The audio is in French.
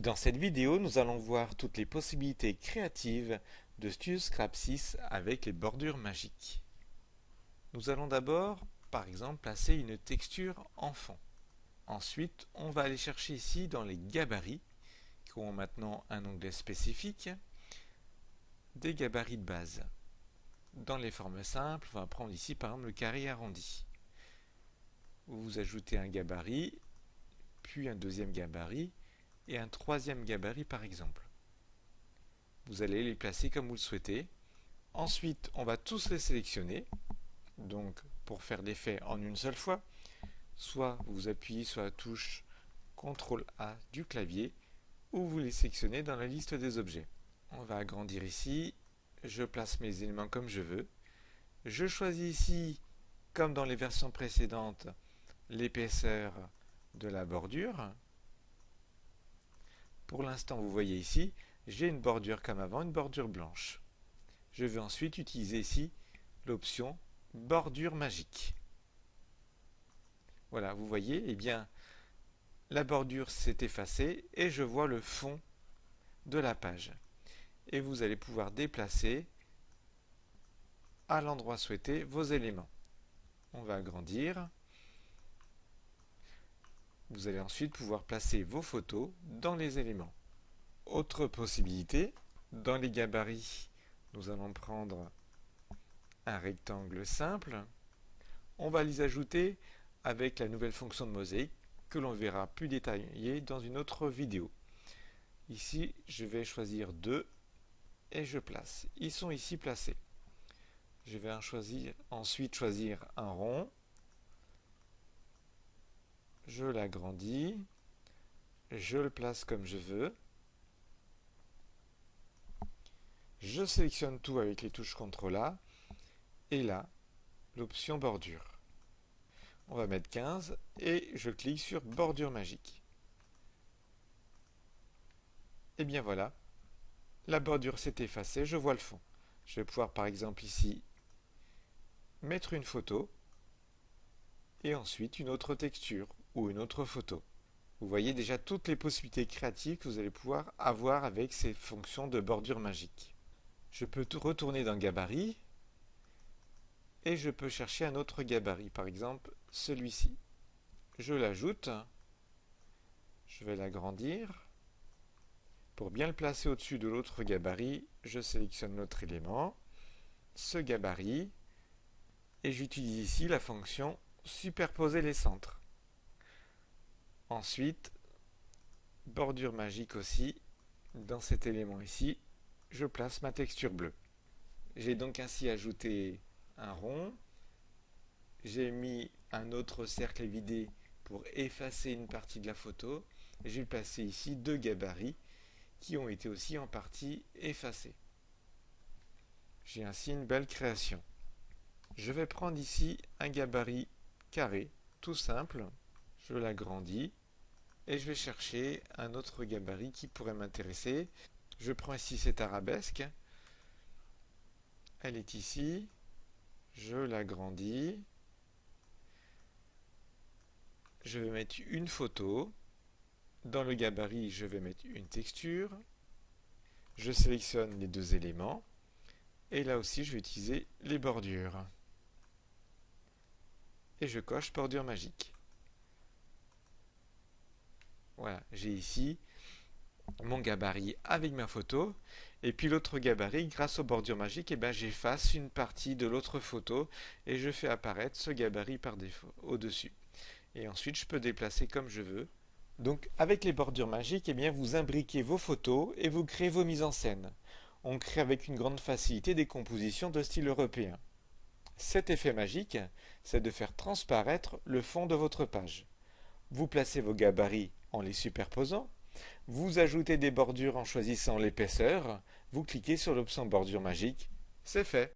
Dans cette vidéo, nous allons voir toutes les possibilités créatives de Studio Scrap 6 avec les bordures magiques. Nous allons d'abord, par exemple, placer une texture en fond. Ensuite, on va aller chercher ici dans les gabarits, qui ont maintenant un onglet spécifique, des gabarits de base. Dans les formes simples, on va prendre ici par exemple le carré arrondi. Vous ajoutez un gabarit, puis un deuxième gabarit, et un troisième gabarit par exemple. Vous allez les placer comme vous le souhaitez. Ensuite, on va tous les sélectionner. Donc, pour faire l'effet en une seule fois, soit vous appuyez sur la touche CTRL A du clavier, ou vous les sélectionnez dans la liste des objets. On va agrandir ici. Je place mes éléments comme je veux. Je choisis ici, comme dans les versions précédentes, l'épaisseur de la bordure. Pour l'instant, vous voyez ici, j'ai une bordure comme avant, une bordure blanche. Je vais ensuite utiliser ici l'option bordure magique. Voilà, vous voyez, eh bien, la bordure s'est effacée et je vois le fond de la page. Et vous allez pouvoir déplacer à l'endroit souhaité vos éléments. On va agrandir. Vous allez ensuite pouvoir placer vos photos dans les éléments. Autre possibilité, dans les gabarits, nous allons prendre un rectangle simple. On va les ajouter avec la nouvelle fonction de mosaïque que l'on verra plus détaillée dans une autre vidéo. Ici, je vais choisir 2 et je place. Ils sont ici placés. Je vais ensuite choisir un rond. Je l'agrandis, je le place comme je veux, je sélectionne tout avec les touches CTRL A, et là, l'option bordure. On va mettre 15 et je clique sur bordure magique. Et bien voilà, la bordure s'est effacée, je vois le fond. Je vais pouvoir par exemple ici mettre une photo et ensuite une autre texture ou une autre photo. Vous voyez déjà toutes les possibilités créatives que vous allez pouvoir avoir avec ces fonctions de bordure magique. Je peux retourner dans Gabarit et je peux chercher un autre gabarit, par exemple celui-ci. Je l'ajoute, je vais l'agrandir. Pour bien le placer au-dessus de l'autre gabarit, je sélectionne l'autre élément, ce gabarit, et j'utilise ici la fonction superposer les centres. Ensuite, bordure magique aussi, dans cet élément ici, je place ma texture bleue. J'ai donc ainsi ajouté un rond, j'ai mis un autre cercle vidé pour effacer une partie de la photo, et j'ai placé ici 2 gabarits qui ont été aussi en partie effacés. J'ai ainsi une belle création. Je vais prendre ici un gabarit carré, tout simple. Je l'agrandis et je vais chercher un autre gabarit qui pourrait m'intéresser. Je prends ici cette arabesque. Elle est ici. Je l'agrandis. Je vais mettre une photo. Dans le gabarit, je vais mettre une texture. Je sélectionne les 2 éléments. Et là aussi, je vais utiliser les bordures. Et je coche bordure magique. Voilà, j'ai ici mon gabarit avec ma photo, et puis l'autre gabarit, grâce aux bordures magiques, j'efface une partie de l'autre photo et je fais apparaître ce gabarit par défaut au-dessus. Et ensuite, je peux déplacer comme je veux. Donc, avec les bordures magiques, vous imbriquez vos photos et vous créez vos mises en scène. On crée avec une grande facilité des compositions de style européen. Cet effet magique, c'est de faire transparaître le fond de votre page. Vous placez vos gabarits en les superposant, vous ajoutez des bordures en choisissant l'épaisseur, vous cliquez sur l'option bordure magique, c'est fait.